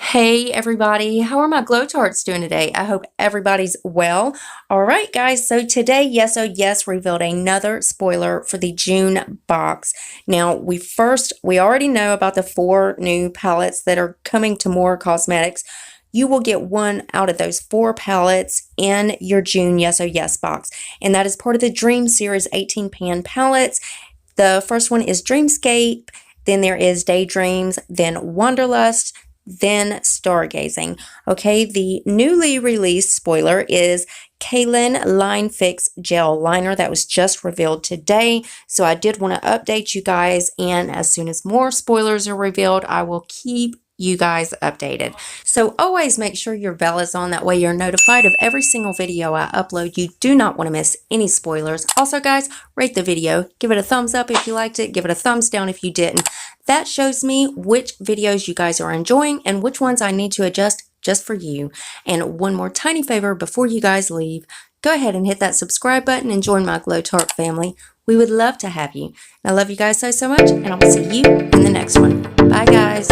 Hey everybody, how are my Glow Tarts doing today? I hope everybody's well. All right, guys, so today, Yes Oh Yes revealed another spoiler for the June box. Now, we already know about the 4 new palettes that are coming to More Cosmetics. You will get one out of those 4 palettes in your June Yes Oh Yes box, and that is part of the Dream Series 18 pan palettes. The first one is Dreamscape, then there is Daydreams, then Wanderlust, then Stargazing. Okay, the newly released spoiler is Kaylin Line Fix Gel Liner that was just revealed today. So I did want to update you guys, and as soon as more spoilers are revealed, I will keep you guys updated. So always make sure your bell is on, that way you're notified of every single video I upload. You do not want to miss any spoilers. Also guys, rate the video, give it a thumbs up if you liked it, give it a thumbs down if you didn't. That shows me which videos you guys are enjoying and which ones I need to adjust just for you. And one more tiny favor before you guys leave, go ahead and hit that subscribe button and join my Glow Tart family. We would love to have you. I love you guys so much, and I'll see you in the next one. Bye guys.